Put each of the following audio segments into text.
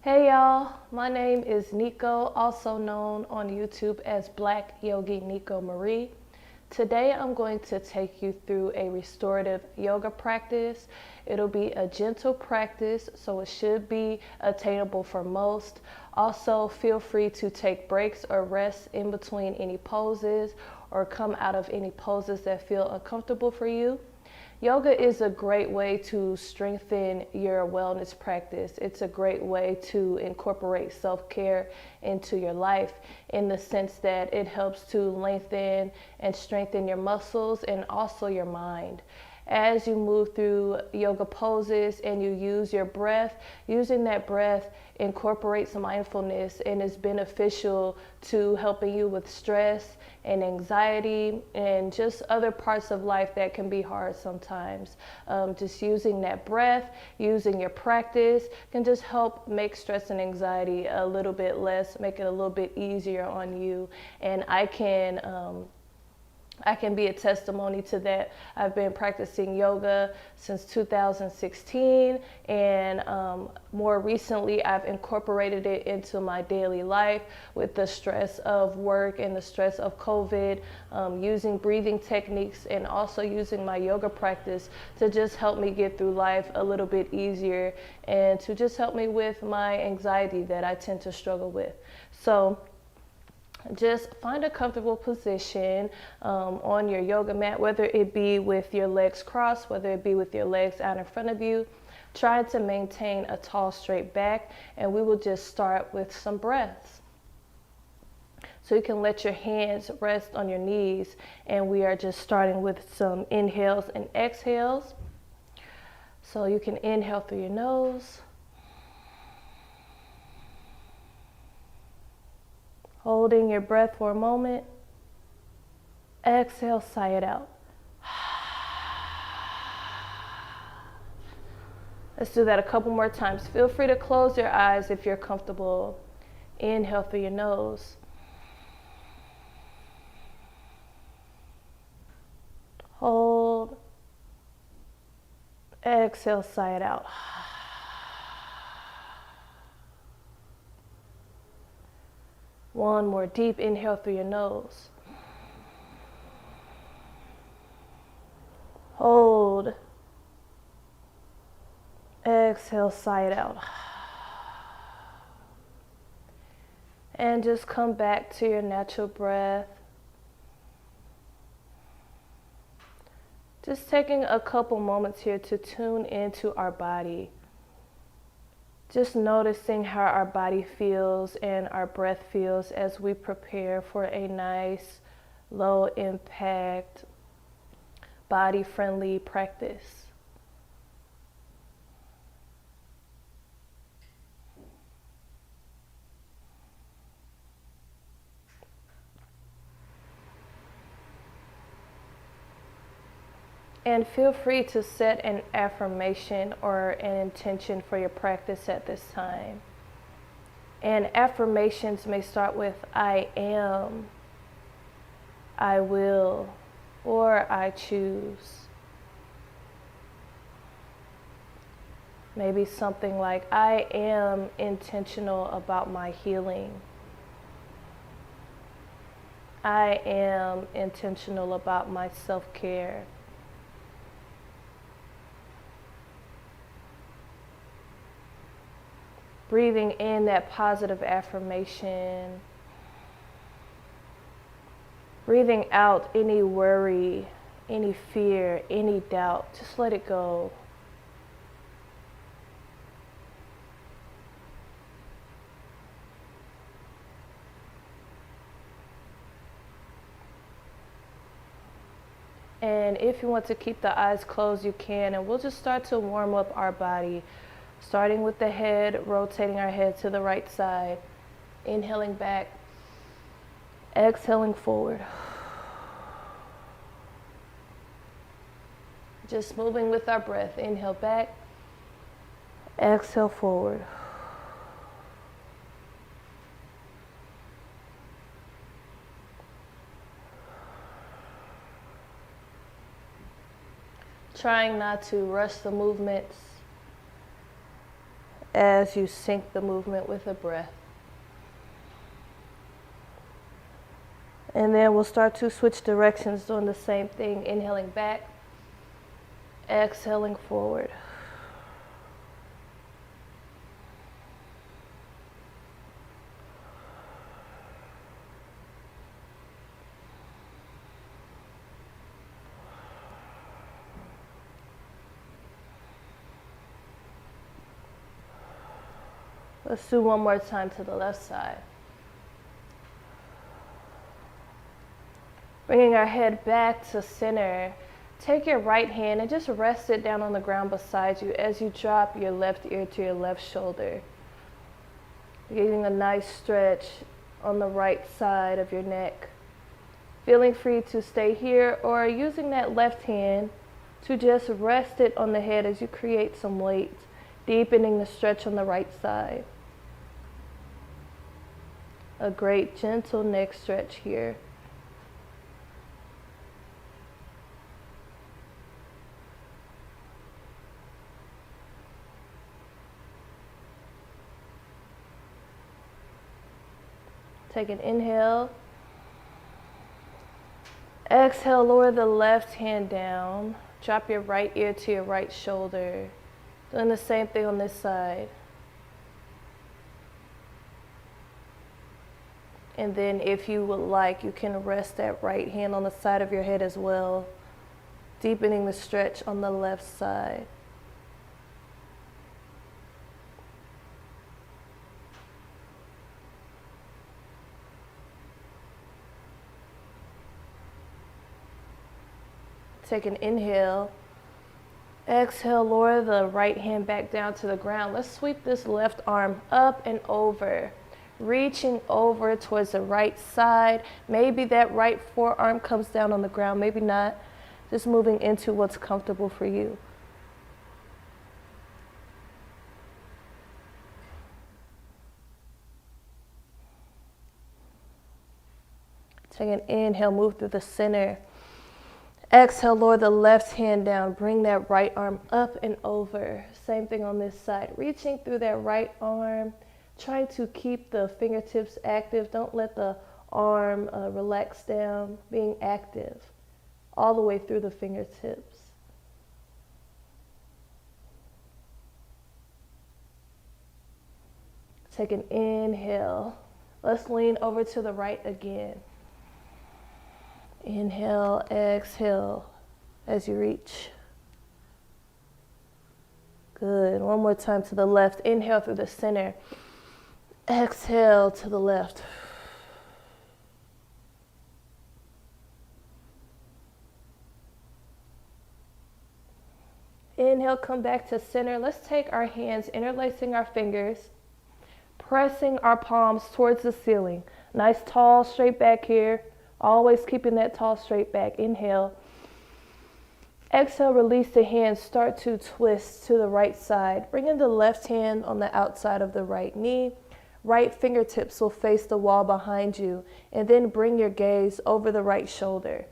Hey y'all, my name is Nico, also known on YouTube as Black Yogi Nicomarie. Today I'm going to take you through a restorative yoga practice. It'll be a gentle practice, so it should be attainable for most. Also, feel free to take breaks or rest in between any poses or come out of any poses that feel uncomfortable for you. Yoga is a great way to strengthen your wellness practice. It's a great way to incorporate self-care into your life in the sense that it helps to lengthen and strengthen your muscles and also your mind. As you move through yoga poses and you use your breath, using that breath incorporates mindfulness and is beneficial to helping you with stress and anxiety and just other parts of life that can be hard sometimes. Just using that breath, using your practice can just help make stress and anxiety a little bit less, make it a little bit easier on you. And I can be a testimony to that. I've been practicing yoga since 2016, and more recently I've incorporated it into my daily life with the stress of work and the stress of COVID, using breathing techniques and also using my yoga practice to just help me get through life a little bit easier and to just help me with my anxiety that I tend to struggle with. So just find a comfortable position on your yoga mat, whether it be with your legs crossed, whether it be with your legs out in front of you. Try to maintain a tall, straight back, and we will just start with some breaths. So you can let your hands rest on your knees, and we are just starting with some inhales and exhales. So you can inhale through your nose. Holding your breath for a moment. Exhale, sigh it out. Let's do that a couple more times. Feel free to close your eyes if you're comfortable. Inhale through your nose. Hold. Exhale, sigh it out. One more deep inhale through your nose. Hold. Exhale, sigh it out. And just come back to your natural breath. Just taking a couple moments here to tune into our body. Just noticing how our body feels and our breath feels as we prepare for a nice, low impact, body friendly practice. And feel free to set an affirmation or an intention for your practice at this time. And affirmations may start with I am, I will, or I choose. Maybe something like I am intentional about my healing. I am intentional about my self-care. Breathing in that positive affirmation. Breathing out any worry, any fear, any doubt. Just let it go. And if you want to keep the eyes closed, you can. And we'll just start to warm up our body. Starting with the head, rotating our head to the right side. Inhaling back. Exhaling forward. Just moving with our breath. Inhale back. Exhale forward. Trying not to rush the movements. as you sync the movement with a breath. And then we'll start to switch directions, doing the same thing, inhaling back, exhaling forward. Let's do one more time to the left side. Bringing our head back to center. Take your right hand and just rest it down on the ground beside you as you drop your left ear to your left shoulder. Getting a nice stretch on the right side of your neck. Feeling free to stay here or using that left hand to just rest it on the head as you create some weight, deepening the stretch on the right side. A great gentle neck stretch here. Take an inhale. Exhale, lower the left hand down. Drop your right ear to your right shoulder. Doing the same thing on this side. And then if you would like, you can rest that right hand on the side of your head as well, deepening the stretch on the left side. Take an inhale. Exhale, lower the right hand back down to the ground. Let's sweep this left arm up and over, reaching over towards the right side. Maybe that right forearm comes down on the ground, maybe not. Just moving into what's comfortable for you. Take an inhale, move through the center. Exhale, lower the left hand down. Bring that right arm up and over. Same thing on this side. Reaching through that right arm. Trying to keep the fingertips active. Don't let the arm relax down. Being active all the way through the fingertips. Take an inhale. Let's lean over to the right again. Inhale, exhale as you reach. Good. One more time to the left. Inhale through the center. Exhale to the left. Inhale, come back to center. Let's take our hands, interlacing our fingers, pressing our palms towards the ceiling. Nice tall straight back here. Always keeping that tall straight back. Inhale. Exhale, release the hands. Start to twist to the right side. Bring in the left hand on the outside of the right knee. Right fingertips will face the wall behind you. And then bring your gaze over the right shoulder.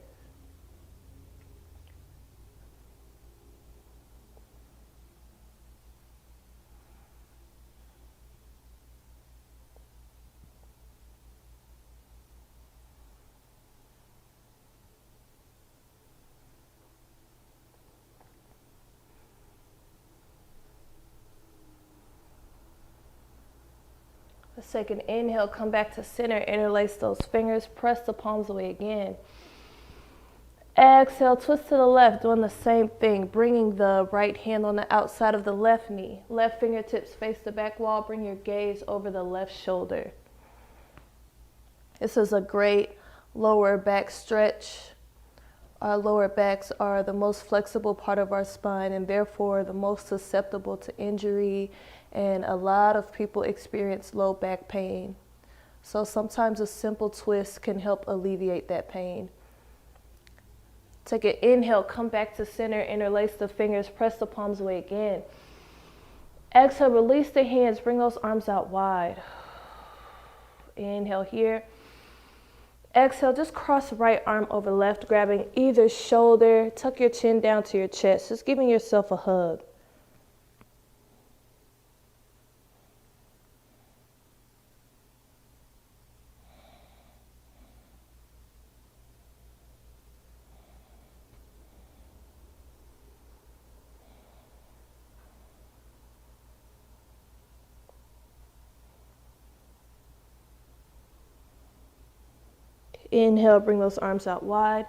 Let's take an inhale, come back to center, interlace those fingers, press the palms away again. Exhale, twist to the left, doing the same thing, bringing the right hand on the outside of the left knee. Left fingertips face the back wall, bring your gaze over the left shoulder. This is a great lower back stretch. Our lower backs are the most flexible part of our spine and therefore the most susceptible to injury, and a lot of people experience low back pain. So sometimes a simple twist can help alleviate that pain. Take an inhale, come back to center, interlace the fingers, press the palms away again. Exhale, release the hands, bring those arms out wide. Inhale here. Exhale, just cross right arm over left, grabbing either shoulder. Tuck your chin down to your chest, just giving yourself a hug. Inhale, bring those arms out wide.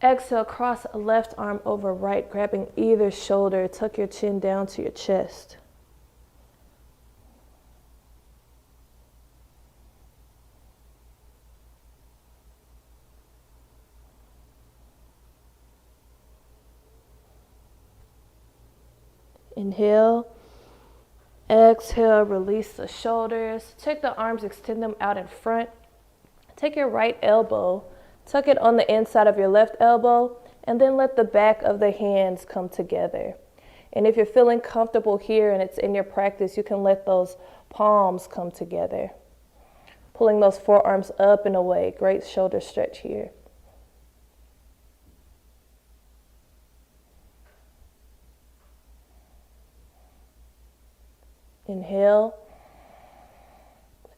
Exhale, cross left arm over right, grabbing either shoulder. Tuck your chin down to your chest. Inhale. Exhale, release the shoulders. Take the arms, extend them out in front. Take your right elbow, tuck it on the inside of your left elbow, and then let the back of the hands come together. And if you're feeling comfortable here and it's in your practice, you can let those palms come together. Pulling those forearms up and away. Great shoulder stretch here. Inhale.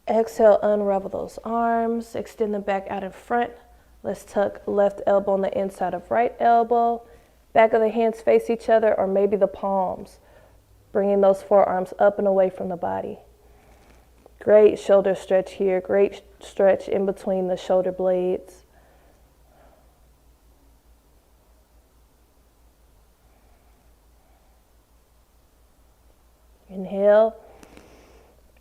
Exhale, unravel those arms. Extend them back out in front. Let's tuck left elbow on the inside of right elbow. Back of the hands face each other, or maybe the palms. Bringing those forearms up and away from the body. Great shoulder stretch here. Great stretch in between the shoulder blades. Inhale.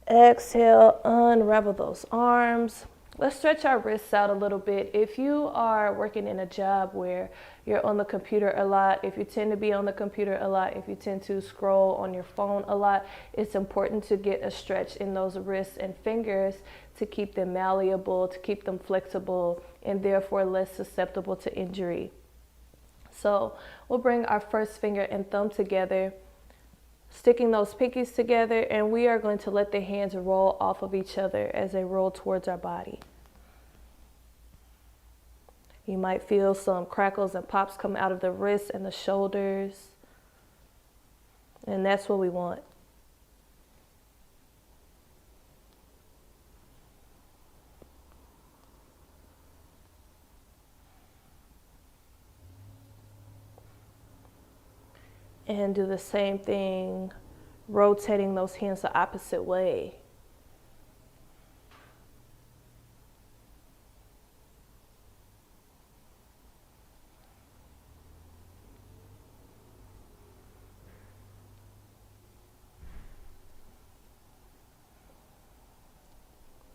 Exhale, unravel those arms. Let's stretch our wrists out a little bit. If you are working in a job where you're on the computer a lot, if you tend to be on the computer a lot, if you tend to scroll on your phone a lot, it's important to get a stretch in those wrists and fingers to keep them malleable, to keep them flexible, and therefore less susceptible to injury. So we'll bring our first finger and thumb together, sticking those pinkies together, and we are going to let the hands roll off of each other as they roll towards our body. You might feel some crackles and pops come out of the wrists and the shoulders, and that's what we want. And do the same thing, rotating those hands the opposite way.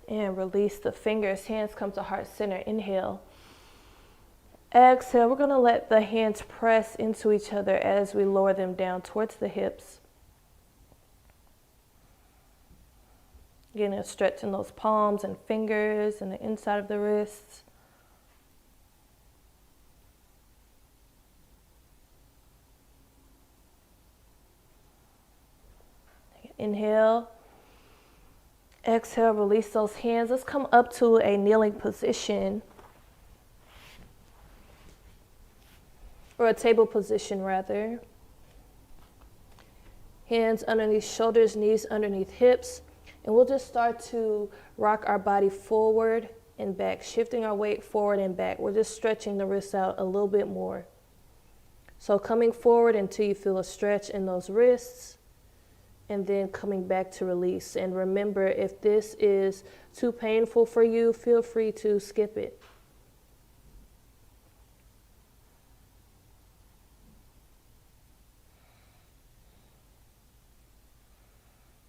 And release the fingers. Hands come to heart center. Inhale. Exhale, we're going to let the hands press into each other as we lower them down towards the hips. Getting a stretch in those palms and fingers and the inside of the wrists. Inhale. Exhale, release those hands. Let's come up to a kneeling position. Or a table position rather. Hands underneath shoulders, knees underneath hips. And we'll just start to rock our body forward and back, shifting our weight forward and back. We're just stretching the wrists out a little bit more. So coming forward until you feel a stretch in those wrists, and then coming back to release. And remember, if this is too painful for you, feel free to skip it.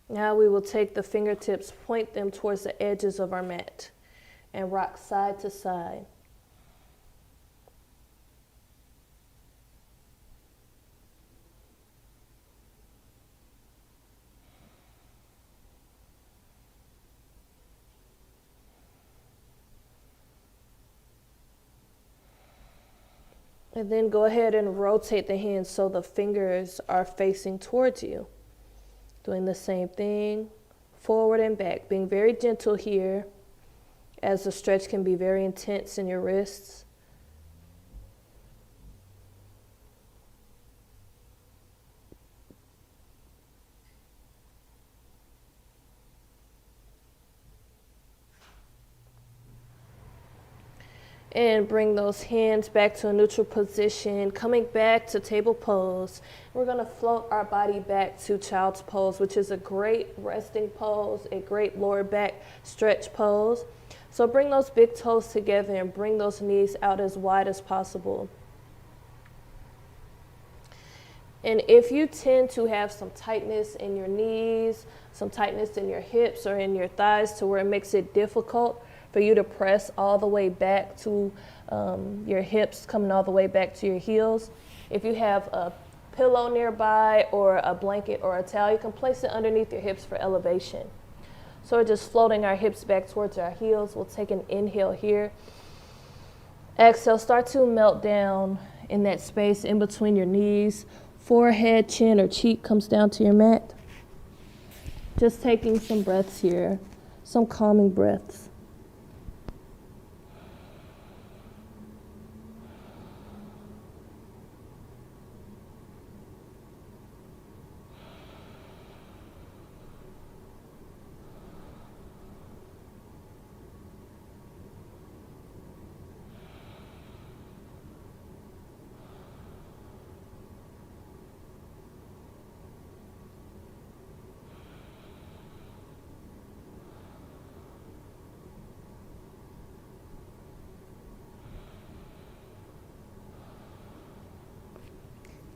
Now we will take the fingertips, point them towards the edges of our mat, and rock side to side. And then go ahead and rotate the hands so the fingers are facing towards you. Doing the same thing, forward and back, being very gentle here as the stretch can be very intense in your wrists. And bring those hands back to a neutral position, coming back to table pose. We're going to float our body back to child's pose, which is a great resting pose, a great lower back stretch pose. So bring those big toes together and bring those knees out as wide as possible. And if you tend to have some tightness in your knees, some tightness in your hips or in your thighs to where it makes it difficult for you to press all the way back to your hips, coming all the way back to your heels, if you have a pillow nearby or a blanket or a towel, you can place it underneath your hips for elevation. So we're just floating our hips back towards our heels. We'll take an inhale here. Exhale, start to melt down in that space in between your knees. Forehead, chin, or cheek comes down to your mat. Just taking some breaths here, some calming breaths.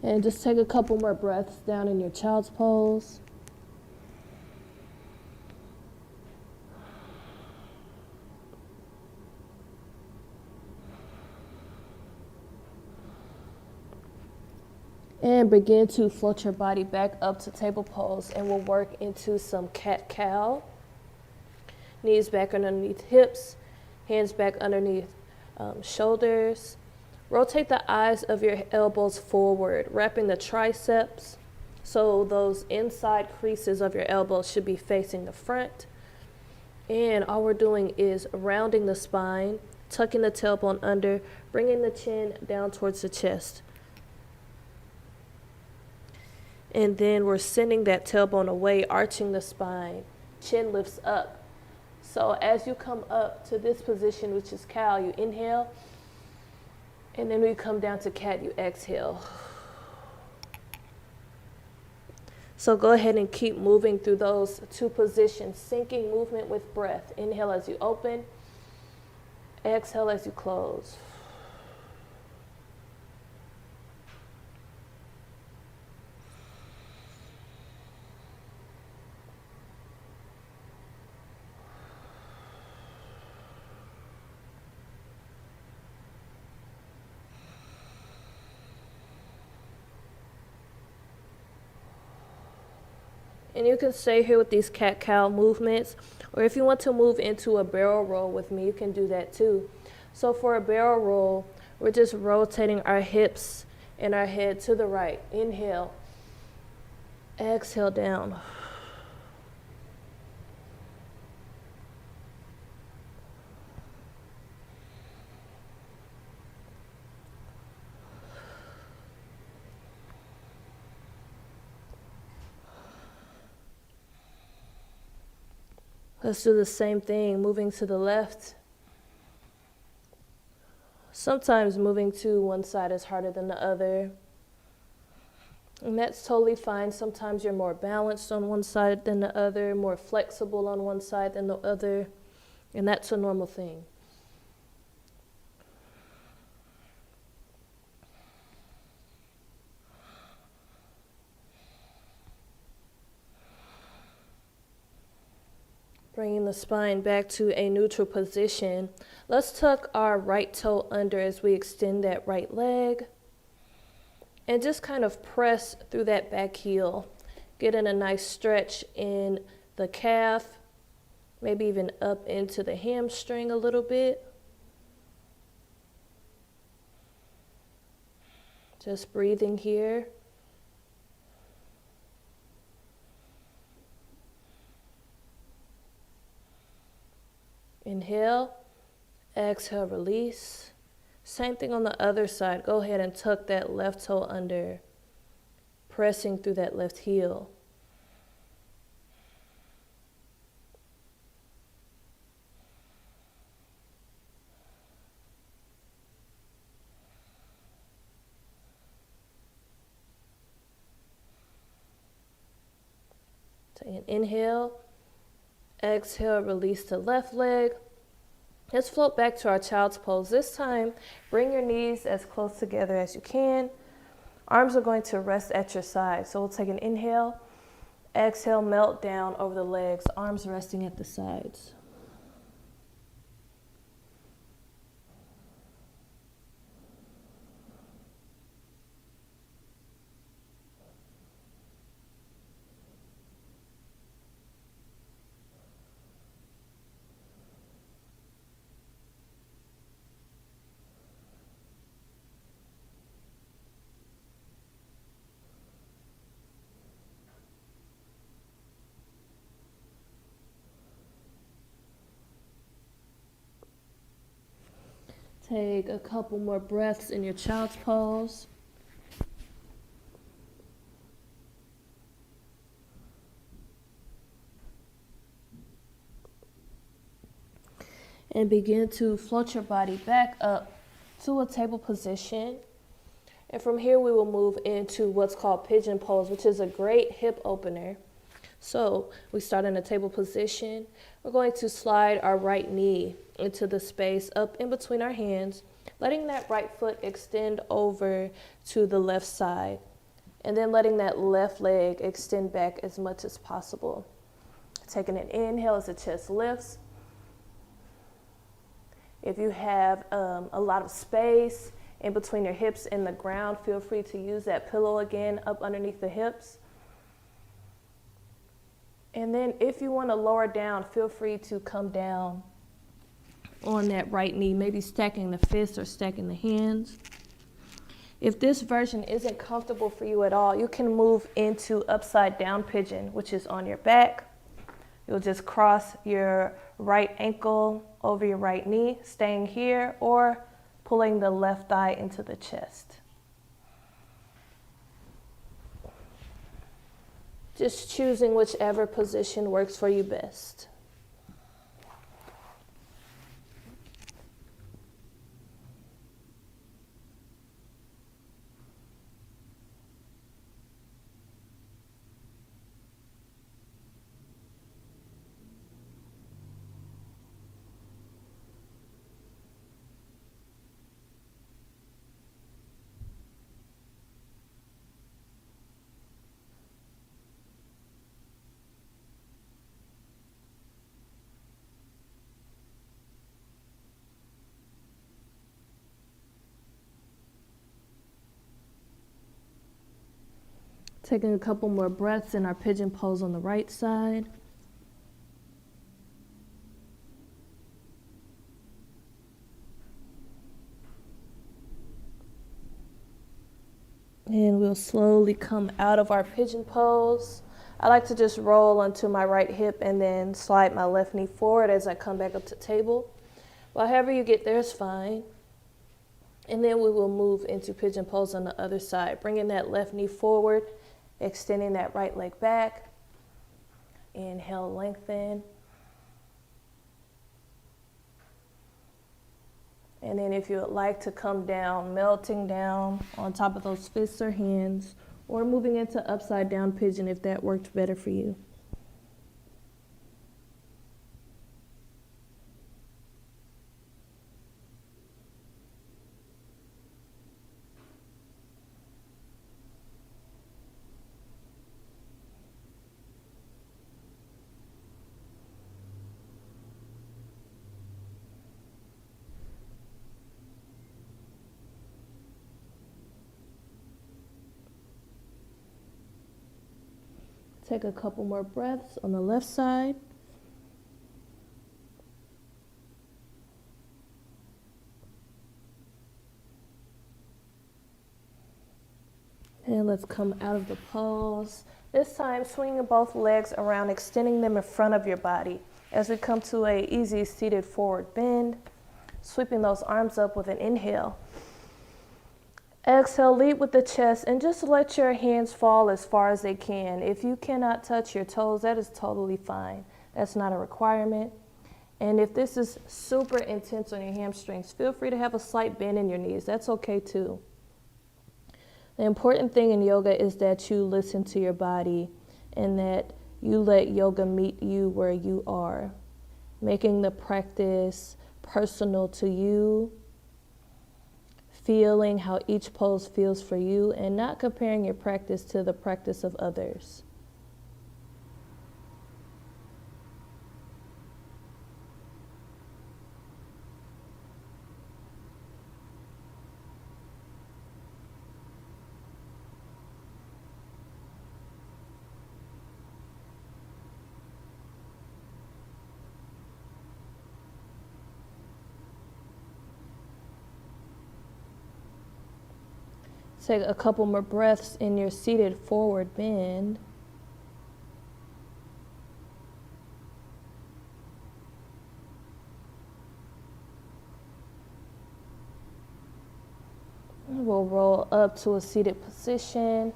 And just take a couple more breaths down in your child's pose. And begin to float your body back up to table pose, and we'll work into some cat-cow. Knees back underneath hips, hands back underneath shoulders. Rotate the eyes of your elbows forward, wrapping the triceps. So those inside creases of your elbows should be facing the front. And all we're doing is rounding the spine, tucking the tailbone under, bringing the chin down towards the chest. And then we're sending that tailbone away, arching the spine. Chin lifts up. So as you come up to this position, which is cow, you inhale. And then when you come down to cat, you exhale. So go ahead and keep moving through those two positions, syncing movement with breath. Inhale as you open. Exhale as you close. And you can stay here with these cat-cow movements, or if you want to move into a barrel roll with me, you can do that too. So for a barrel roll, we're just rotating our hips and our head to the right. Inhale, exhale down. Let's do the same thing, moving to the left. Sometimes moving to one side is harder than the other. And that's totally fine. Sometimes you're more balanced on one side than the other, more flexible on one side than the other. And that's a normal thing. Bringing the spine back to a neutral position. Let's tuck our right toe under as we extend that right leg. And just kind of press through that back heel. Getting a nice stretch in the calf, maybe even up into the hamstring a little bit. Just breathing here. Inhale, exhale, release. Same thing on the other side. Go ahead and tuck that left toe under, pressing through that left heel. Take an inhale, exhale, release the left leg. Let's float back to our child's pose. This time, bring your knees as close together as you can. Arms are going to rest at your side. So we'll take an inhale, exhale, melt down over the legs, arms resting at the sides. Take a couple more breaths in your child's pose. And begin to float your body back up to a table position. And from here, we will move into what's called Pigeon Pose, which is a great hip opener. So we start in a table position. We're going to slide our right knee into the space up in between our hands, letting that right foot extend over to the left side, and then letting that left leg extend back as much as possible. Taking an inhale as the chest lifts. If you have a lot of space in between your hips and the ground, feel free to use that pillow again up underneath the hips. And then if you want to lower down, feel free to come down on that right knee, maybe stacking the fists or stacking the hands. If this version isn't comfortable for you at all, you can move into upside down pigeon, which is on your back. You'll just cross your right ankle over your right knee, staying here, or pulling the left thigh into the chest. Just choosing whichever position works for you best. Taking a couple more breaths in our pigeon pose on the right side. And we'll slowly come out of our pigeon pose. I like to just roll onto my right hip and then slide my left knee forward as I come back up to table. Well, however you get there is fine. And then we will move into pigeon pose on the other side, bringing that left knee forward, extending that right leg back. Inhale, lengthen. And then if you would like to come down, melting down on top of those fists or hands, or moving into upside down pigeon if that worked better for you. Take a couple more breaths on the left side. And let's come out of the pose. This time, swinging both legs around, extending them in front of your body. As we come to a easy seated forward bend, sweeping those arms up with an inhale. Exhale, lead with the chest, and just let your hands fall as far as they can. If you cannot touch your toes, that is totally fine. That's not a requirement. And if this is super intense on your hamstrings, feel free to have a slight bend in your knees. That's okay too. The important thing in yoga is that you listen to your body and that you let yoga meet you where you are, making the practice personal to you, feeling how each pose feels for you, and not comparing your practice to the practice of others. Take a couple more breaths in your seated forward bend. We'll roll up to a seated position.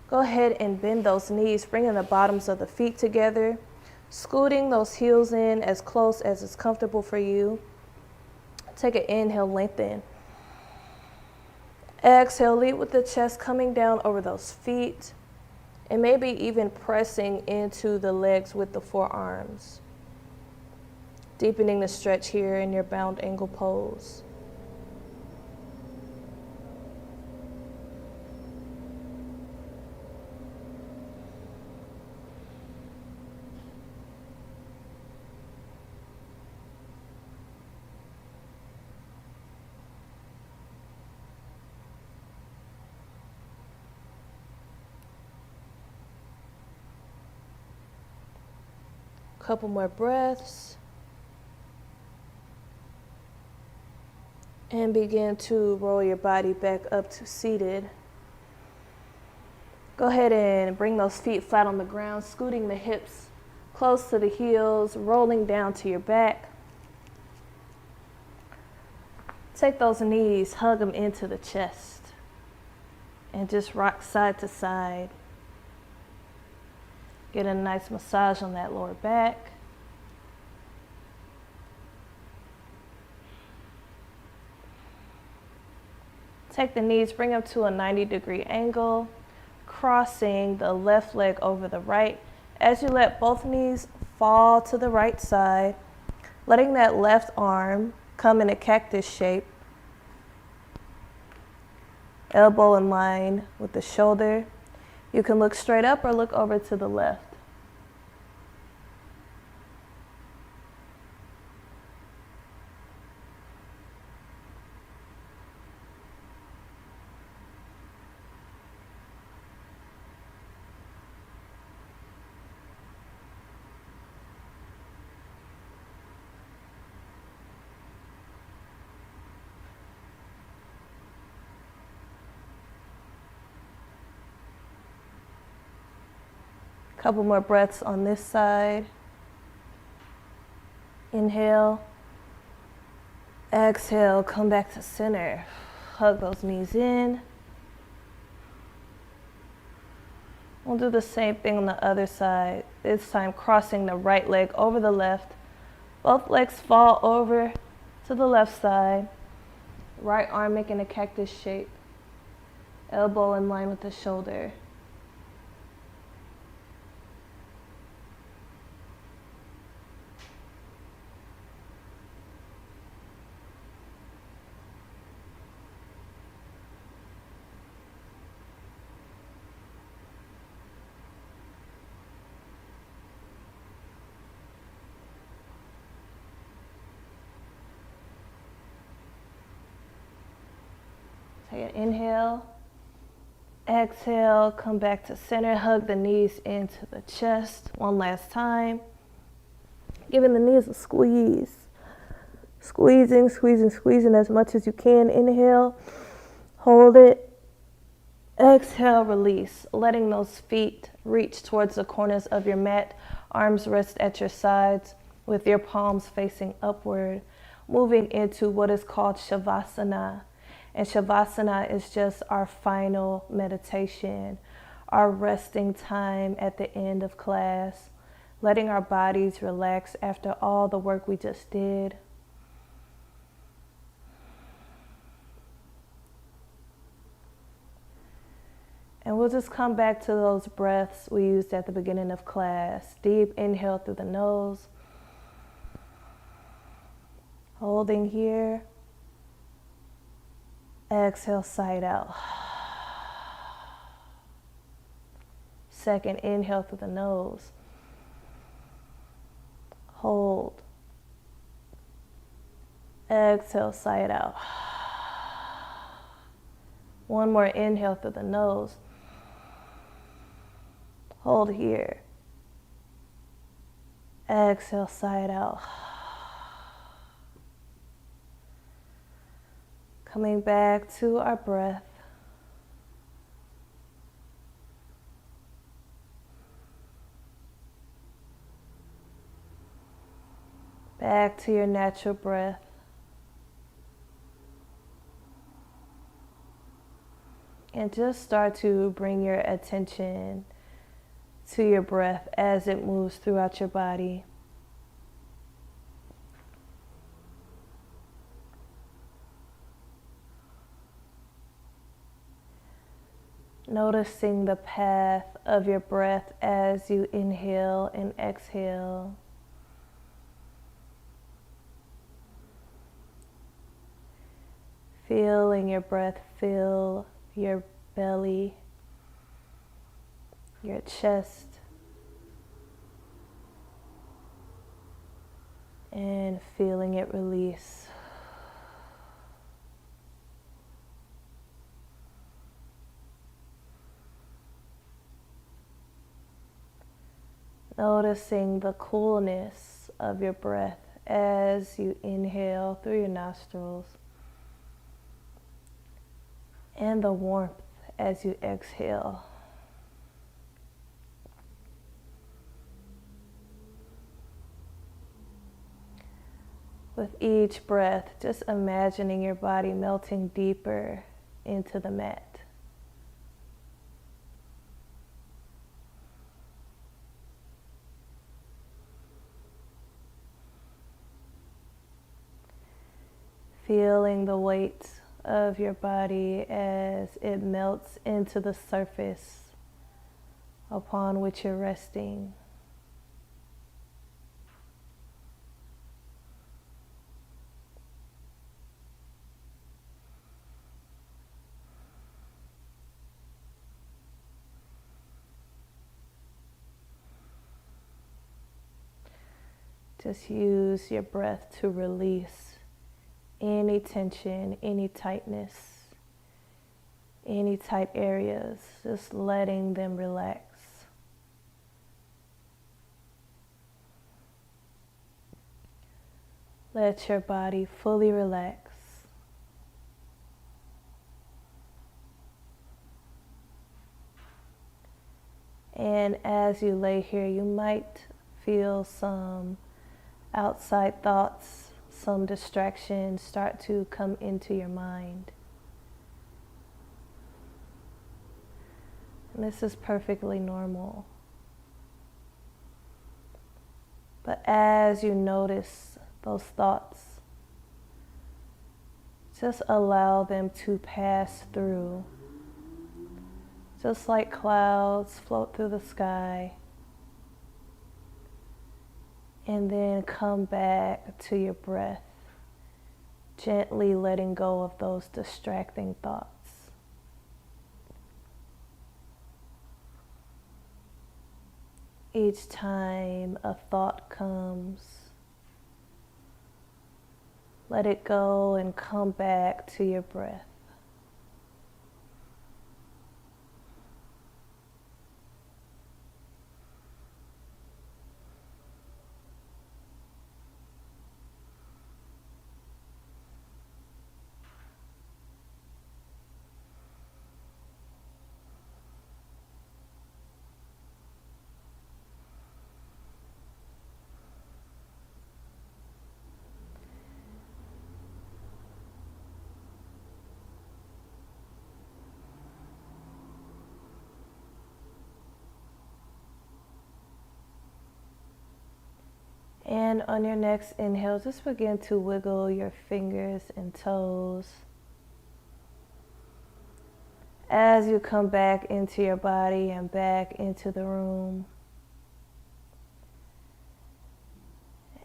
Go ahead and bend those knees, bringing the bottoms of the feet together, scooting those heels in as close as is comfortable for you. Take an inhale, lengthen. Exhale, lead with the chest coming down over those feet, and maybe even pressing into the legs with the forearms. Deepening the stretch here in your bound angle pose. Couple more breaths. And begin to roll your body back up to seated. Go ahead and bring those feet flat on the ground, scooting the hips close to the heels, rolling down to your back. Take those knees, hug them into the chest, and just rock side to side. Get a nice massage on that lower back. Take the knees, bring them to a 90-degree angle, crossing the left leg over the right. As you let both knees fall to the right side, letting that left arm come in a cactus shape. Elbow in line with the shoulder. You can look straight up or look over to the left. Couple more breaths on this side. Inhale. Exhale, come back to center. Hug those knees in. We'll do the same thing on the other side. This time crossing the right leg over the left. Both legs fall over to the left side. Right arm making a cactus shape. Elbow in line with the shoulder. Take an inhale, exhale, come back to center, hug the knees into the chest one last time. Giving the knees a squeeze. Squeezing, squeezing, squeezing as much as you can. Inhale, hold it. Exhale, release, letting those feet reach towards the corners of your mat. Arms rest at your sides with your palms facing upward. Moving into what is called Shavasana. And Shavasana is just our final meditation, our resting time at the end of class, letting our bodies relax after all the work we just did. And we'll just come back to those breaths we used at the beginning of class. Deep inhale through the nose. Holding here. Exhale, side out. Second inhale through the nose. Hold. Exhale, side out. One more inhale through the nose. Hold here. Exhale, side out. Coming back to our breath. Back to your natural breath. And just start to bring your attention to your breath as it moves throughout your body. Noticing the path of your breath as you inhale and exhale. Feeling your breath fill your belly, your chest, and feeling it release. Noticing the coolness of your breath as you inhale through your nostrils, and the warmth as you exhale. With each breath, just imagining your body melting deeper into the mat. Feeling the weight of your body as it melts into the surface upon which you're resting. Just use your breath to release any tension, any tightness, any tight areas, just letting them relax. Let your body fully relax. And as you lay here, you might feel some outside thoughts, some distractions start to come into your mind. And this is perfectly normal. But as you notice those thoughts, just allow them to pass through. Just like clouds float through the sky. And then come back to your breath, gently letting go of those distracting thoughts. Each time a thought comes, let it go and come back to your breath. And on your next inhale, just begin to wiggle your fingers and toes. As you come back into your body and back into the room.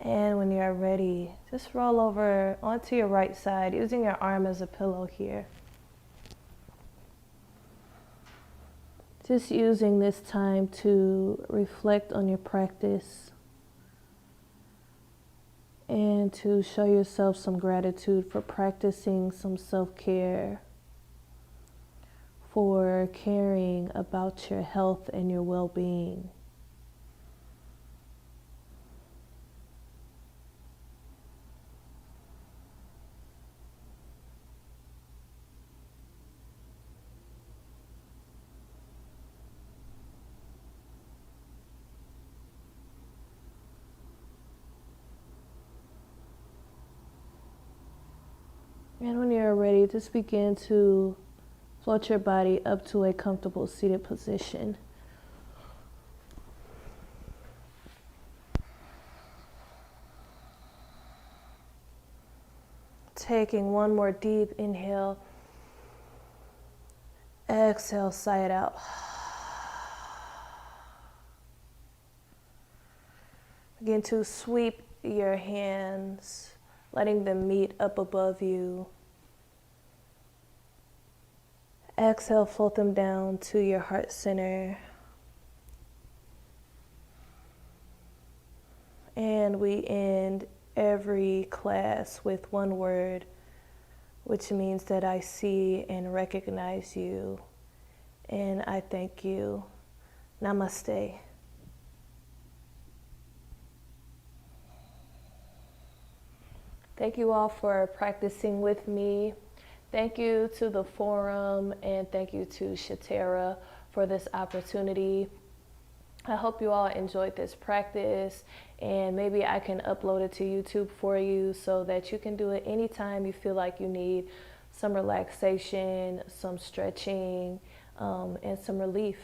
And when you're ready, just roll over onto your right side, using your arm as a pillow here. Just using this time to reflect on your practice and to show yourself some gratitude for practicing some self-care, for caring about your health and your well-being. And when you're ready, just begin to float your body up to a comfortable seated position. Taking one more deep inhale. Exhale, sigh it out. Begin to sweep your hands, letting them meet up above you. Exhale, float them down to your heart center. And we end every class with one word, which means that I see and recognize you, and I thank you. Namaste. Thank you all for practicing with me. Thank you to the forum, and thank you to Shatera for this opportunity. I hope you all enjoyed this practice, and maybe I can upload it to YouTube for you so that you can do it anytime you feel like you need some relaxation, some stretching, and some relief.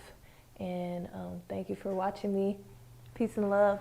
And thank you for watching me. Peace and love.